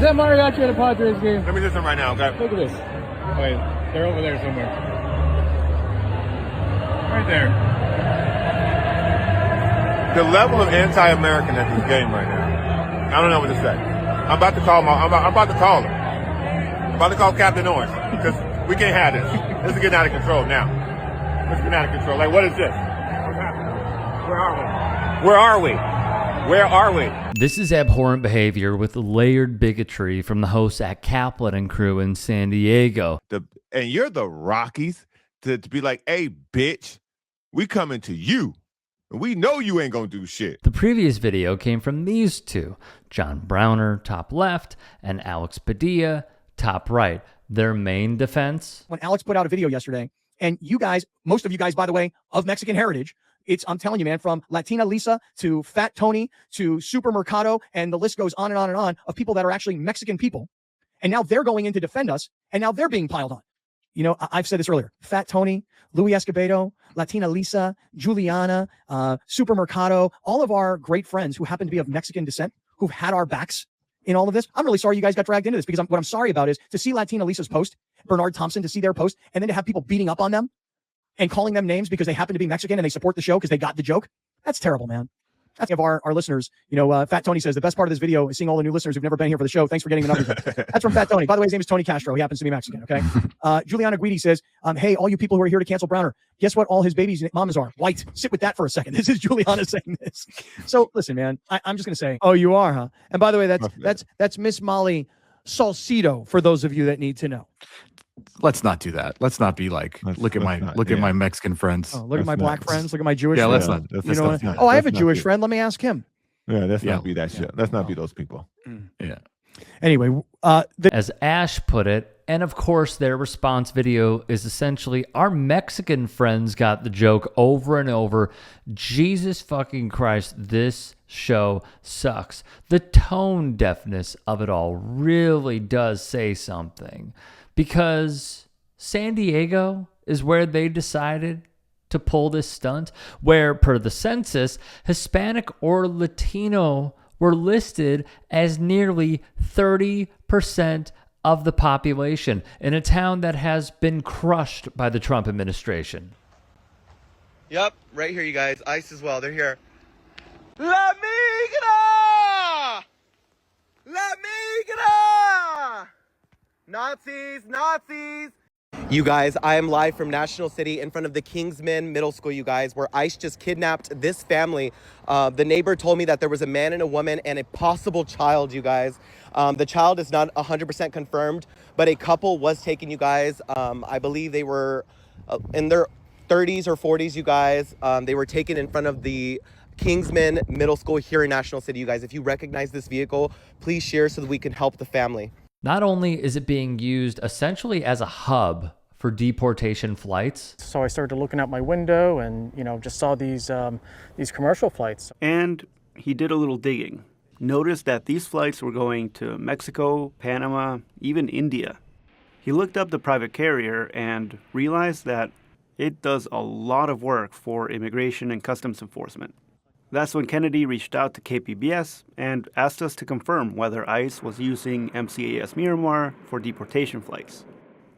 Is that mariachi at a Padres game? Let me do some right now, okay? Look at this. Wait, they're over there somewhere. Right there. The level of anti-American at this game right now, I don't know what to say. I'm about to call him. I'm about to call Captain Orange because we can't have this. This is getting out of control now. This is getting out of control. Like, what is this? What's happening? Where are we? Where are we? Where are we? This is abhorrent behavior with layered bigotry from the hosts at Kaplan and crew in San Diego. And you're the Rockies to be like, hey, bitch, we coming to you. We know you ain't gonna do shit. The previous video came from these two, John Browner, top left, and Alex Padilla, top right. Their main defense? When Alex put out a video yesterday, and you guys, most of you guys, by the way, of Mexican heritage, I'm telling you, man, from Latina Lisa to Fat Tony to Supermercado, and the list goes on and on and on of people that are actually Mexican people. And now they're going in to defend us, and now they're being piled on. You know, I've said this earlier. Fat Tony, Louis Escobedo, Latina Lisa, Juliana, Supermercado, all of our great friends who happen to be of Mexican descent, who've had our backs in all of this. I'm really sorry you guys got dragged into this, because what I'm sorry about is to see Latina Lisa's post, Bernard Thompson, to see their post, and then to have people beating up on them and calling them names because they happen to be Mexican and they support the show because they got the joke. That's terrible, man. That's of our listeners. You know, Fat Tony says the best part of this video is seeing all the new listeners who've never been here for the show. Thanks for getting the numbers. That's from Fat Tony. By the way, his name is Tony Castro. He happens to be Mexican. Okay. Juliana Guidi says, hey, all you people who are here to cancel Browner, guess what all his babies' mamas are? White. Sit with that for a second. This is Juliana saying this. So listen, man, I'm just going to say, oh, you are, huh? And by the way, that's Miss Molly Salcido for those of you that need to know. Let's not do that. Let's not be like, look at my Mexican friends. Oh, look at my black friends. Look at my Jewish friends. Let's not. Oh, I have a Jewish friend. Let me ask him. Yeah, let's not be that shit. Let's not be those people. Yeah. Anyway, as Ash put it, and of course their response video is essentially, our Mexican friends got the joke over and over. Jesus fucking Christ, this show sucks. The tone deafness of it all really does say something. Because San Diego is where they decided to pull this stunt, where, per the census, Hispanic or Latino were listed as nearly 30% of the population in a town that has been crushed by the Trump administration. Yep, right here, you guys. ICE as well. They're here. La migra! La migra! Nazis! Nazis! You guys, I am live from National City in front of the Kingsmen Middle School, you guys, where ICE just kidnapped this family. The neighbor told me that there was a man and a woman and a possible child, you guys. The child is not 100% confirmed, but a couple was taken, you guys. I believe they were in their 30s or 40s, you guys. They were taken in front of the Kingsmen Middle School here in National City, you guys. If you recognize this vehicle, please share so that we can help the family. Not only is it being used essentially as a hub for deportation flights. So I started looking out my window and, just saw these commercial flights. And he did a little digging. Noticed that these flights were going to Mexico, Panama, even India. He looked up the private carrier and realized that it does a lot of work for immigration and customs enforcement. That's when Kennedy reached out to KPBS and asked us to confirm whether ICE was using MCAS Miramar for deportation flights,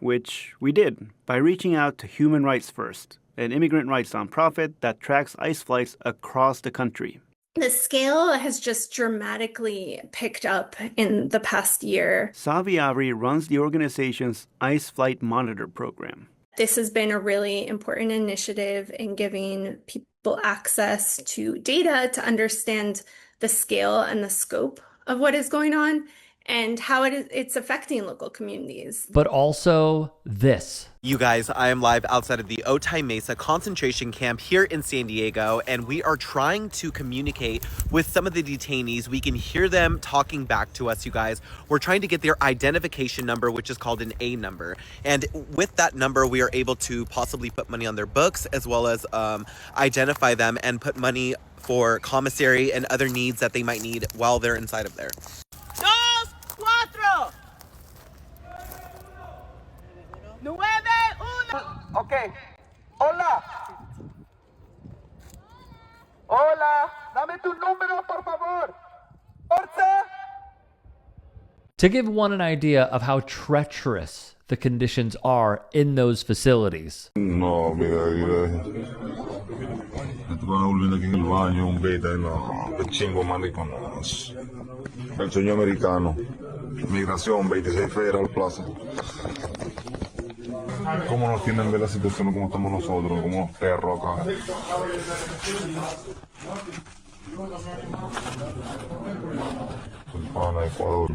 which we did by reaching out to Human Rights First, an immigrant rights nonprofit that tracks ICE flights across the country. The scale has just dramatically picked up in the past year. Savi Avri runs the organization's ICE Flight Monitor program. This has been a really important initiative in giving people access to data to understand the scale and the scope of what is going on and how it's affecting local communities. But also this. You guys, I am live outside of the Otay Mesa concentration camp here in San Diego, and we are trying to communicate with some of the detainees. We can hear them talking back to us, you guys. We're trying to get their identification number, which is called an A number. And with that number, we are able to possibly put money on their books, as well as identify them and put money for commissary and other needs that they might need while they're inside of there. Okay. Hola. Hola. Dame tu número, por favor. To give one an idea of how treacherous the conditions are in those facilities. No, mira, esto van volviendo aquí en el baño, un beta, no, qué chingo mariconas. El sueño americano, migración, 26 Federal Plaza. ¿Cómo nos tienen de la situación como estamos nosotros, como perros acá? Pana, Ecuador.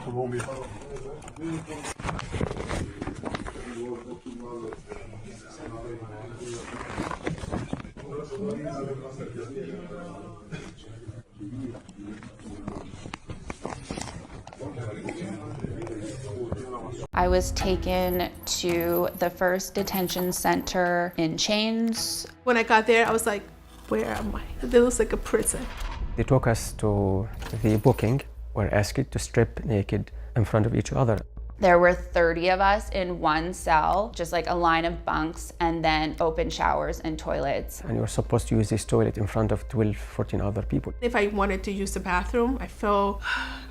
Colombia. I was taken to the first detention center in chains. When I got there, I was like, where am I? It looks like a prison. They took us to the booking. We're asked to strip naked in front of each other. There were 30 of us in one cell, just like a line of bunks and then open showers and toilets. And you were supposed to use this toilet in front of 12, 14 other people. If I wanted to use the bathroom, I felt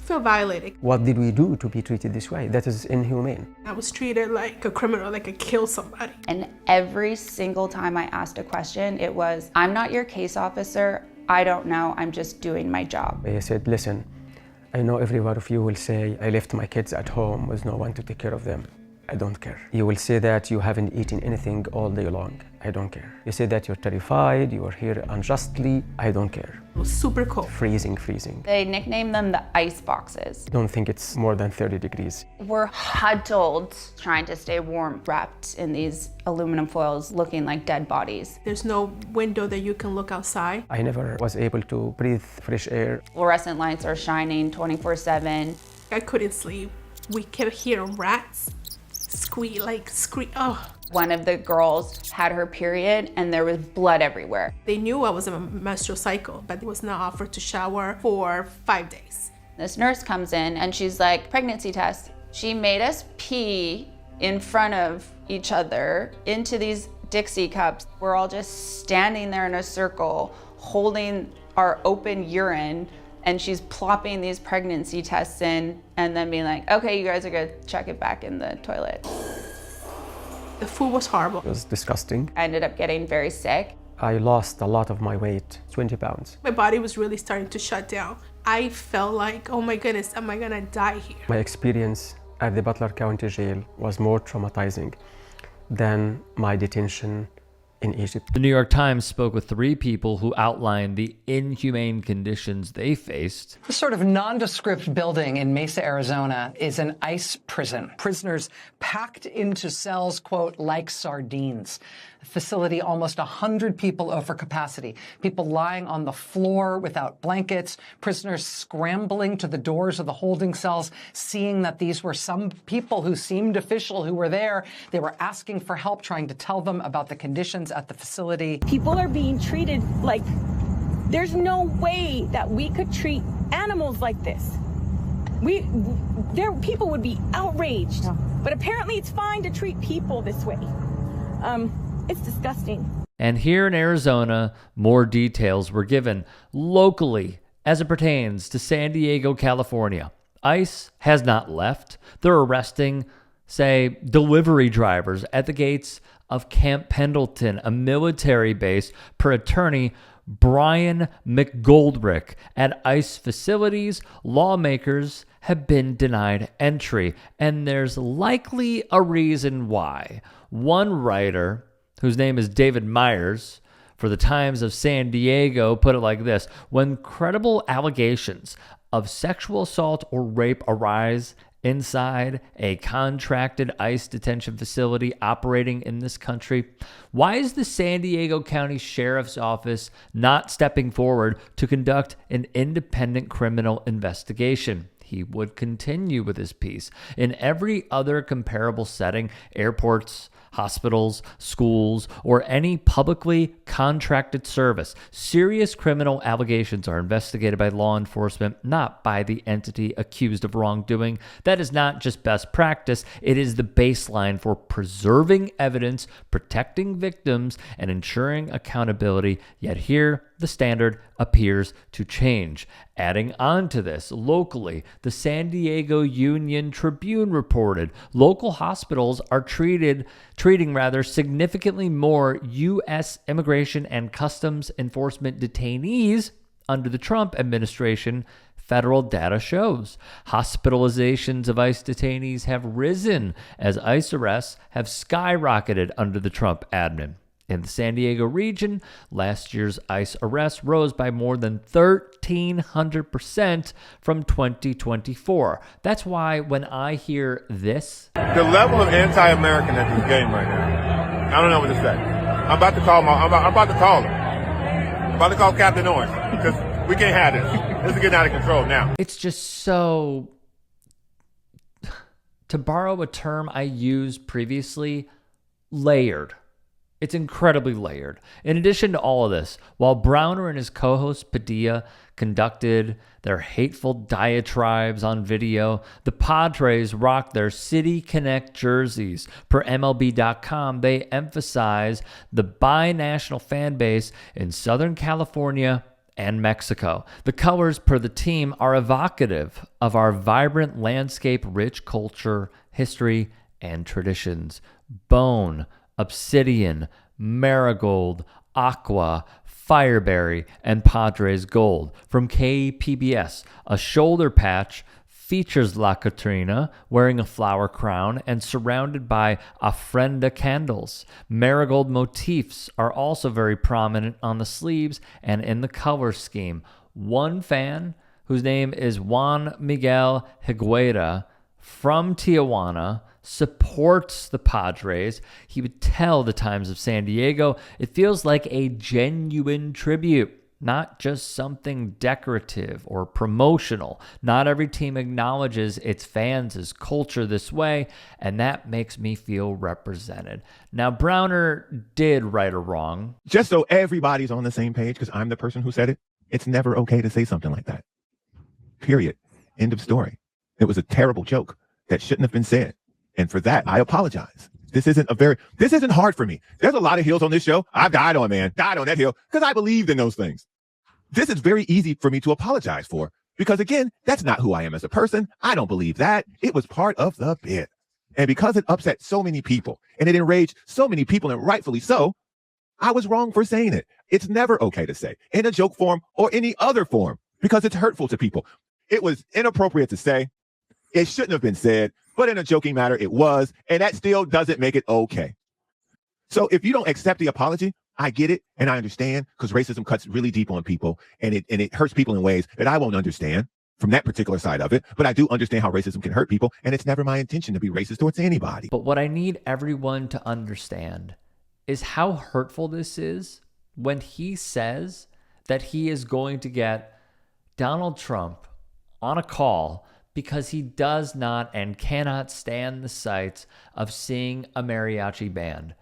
violated. What did we do to be treated this way? That is inhumane. I was treated like a criminal, like I killed somebody. And every single time I asked a question, it was, I'm not your case officer. I don't know. I'm just doing my job. They said, listen, I know every one of you will say, I left my kids at home with no one to take care of them. I don't care. You will say that you haven't eaten anything all day long. I don't care. You say that you're terrified, you are here unjustly. I don't care. It was super cold. Freezing. They nicknamed them the ice boxes. I don't think it's more than 30 degrees. We're huddled, trying to stay warm, wrapped in these aluminum foils, looking like dead bodies. There's no window that you can look outside. I never was able to breathe fresh air. Fluorescent lights are shining 24/7. I couldn't sleep. We kept hearing rats squeak. Oh. One of the girls had her period and there was blood everywhere. They knew I was a menstrual cycle, but it was not offered to shower for 5 days. This nurse comes in and she's like, pregnancy test. She made us pee in front of each other into these Dixie cups. We're all just standing there in a circle, holding our open urine, and she's plopping these pregnancy tests in and then being like, okay, you guys are gonna check it back in the toilet. The food was horrible. It was disgusting. I ended up getting very sick. I lost a lot of my weight, 20 pounds. My body was really starting to shut down. I felt like, oh my goodness, am I gonna die here? My experience at the Butler County Jail was more traumatizing than my detention in Egypt. The New York Times spoke with 3 people who outlined the inhumane conditions they faced. This sort of nondescript building in Mesa, Arizona is an ICE prison. Prisoners packed into cells, quote, like sardines. A facility almost 100 people over capacity. People lying on the floor without blankets. Prisoners scrambling to the doors of the holding cells, seeing that these were some people who seemed official who were there. They were asking for help, trying to tell them about the conditions at the facility. People are being treated like there's no way that we could treat animals like this. People would be outraged, but apparently it's fine to treat people this way. It's disgusting. And here in Arizona, more details were given locally as it pertains to San Diego, California. ICE has not left. They're arresting, say, delivery drivers at the gates of Camp Pendleton, a military base, per attorney Brian McGoldrick. At ICE facilities, lawmakers have been denied entry, and there's likely a reason why. One writer, whose name is David Myers, for the Times of San Diego, put it like this: when credible allegations of sexual assault or rape arise inside a contracted ICE detention facility operating in this country, why is the San Diego County Sheriff's Office not stepping forward to conduct an independent criminal investigation? He would continue with his piece. In every other comparable setting, airports, hospitals, schools, or any publicly contracted service, serious criminal allegations are investigated by law enforcement, not by the entity accused of wrongdoing. That is not just best practice, it is the baseline for preserving evidence, protecting victims, and ensuring accountability. Yet here, the standard appears to change. Adding on to this, locally, the San Diego Union Tribune reported local hospitals are treating significantly more U.S. Immigration and Customs Enforcement detainees under the Trump administration. Federal data shows hospitalizations of ICE detainees have risen as ICE arrests have skyrocketed under the Trump admin. In the San Diego region, last year's ICE arrests rose by more than 1,300% from 2024. That's why when I hear this, the level of anti-American at this game right now, I don't know what to say. I'm about to call her. I'm about to call Captain Orange because we can't have this. This is getting out of control now. It's just so, to borrow a term I used previously, layered. It's incredibly layered. In addition to all of this, while Browner and his co-host Padilla conducted their hateful diatribes on video, the Padres rocked their City Connect jerseys. Per MLB.com, they emphasize the binational fan base in Southern California and Mexico. The colors, per the team, are evocative of our vibrant landscape-rich culture, history, and traditions. Bone, obsidian, marigold, aqua, fireberry, and Padres gold. From KPBS, a shoulder patch features La Catrina wearing a flower crown and surrounded by ofrenda candles. Marigold motifs are also very prominent on the sleeves and in the color scheme. One fan, whose name is Juan Miguel Higuera from Tijuana, supports the Padres. He would tell the Times of San Diego, "It feels like a genuine tribute, not just something decorative or promotional. Not every team acknowledges its fans' culture this way, and that makes me feel represented." Now, Browner did right or wrong. Just so everybody's on the same page, because I'm the person who said it, it's never okay to say something like that. Period. End of story. It was a terrible joke that shouldn't have been said. And for that, I apologize. This isn't hard for me. There's a lot of hills on this show I've died on that hill, because I believed in those things. This is very easy for me to apologize for, because again, that's not who I am as a person. I don't believe that. It was part of the bit. And because it upset so many people and it enraged so many people, and rightfully so, I was wrong for saying it. It's never okay to say in a joke form or any other form, because it's hurtful to people. It was inappropriate to say. It shouldn't have been said, but in a joking matter, it was, and that still doesn't make it okay. So if you don't accept the apology, I get it, and I understand, because racism cuts really deep on people, and it hurts people in ways that I won't understand from that particular side of it, but I do understand how racism can hurt people, and it's never my intention to be racist towards anybody. But what I need everyone to understand is how hurtful this is when he says that he is going to get Donald Trump on a call because he does not and cannot stand the sights of seeing a mariachi band.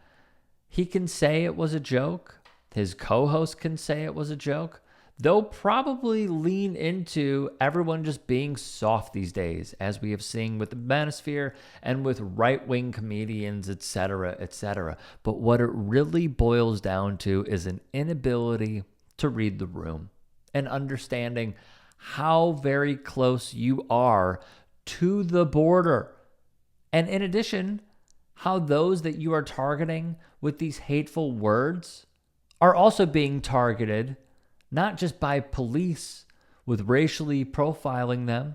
He can say it was a joke. His co-host can say it was a joke. They'll probably lean into everyone just being soft these days, as we have seen with the manosphere and with right-wing comedians, etc., etc. But what it really boils down to is an inability to read the room and understanding how very close you are to the border. And in addition, how those that you are targeting with these hateful words are also being targeted, not just by police with racially profiling them,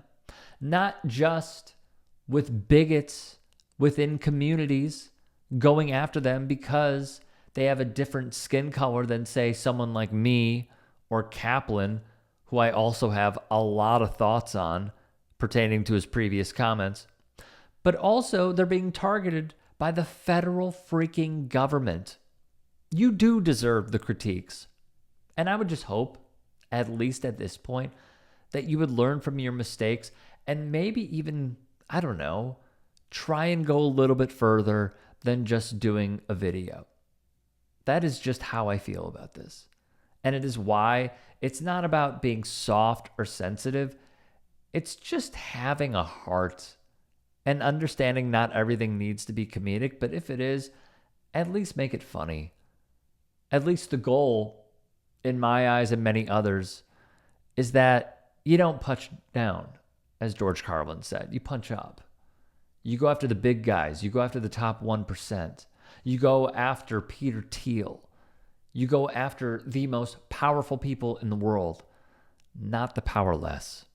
not just with bigots within communities going after them because they have a different skin color than, say, someone like me or Kaplan, who I also have a lot of thoughts on pertaining to his previous comments. But also, they're being targeted by the federal freaking government. You do deserve the critiques. And I would just hope, at least at this point, that you would learn from your mistakes and maybe even, I don't know, try and go a little bit further than just doing a video. That is just how I feel about this. And it is why it's not about being soft or sensitive. It's just having a heart and understanding not everything needs to be comedic, but if it is, at least make it funny. At least the goal in my eyes and many others, is that you don't punch down, as George Carlin said. You punch up. You go after the big guys. You go after the top 1%. You go after Peter Thiel. You go after the most powerful people in the world, not the powerless.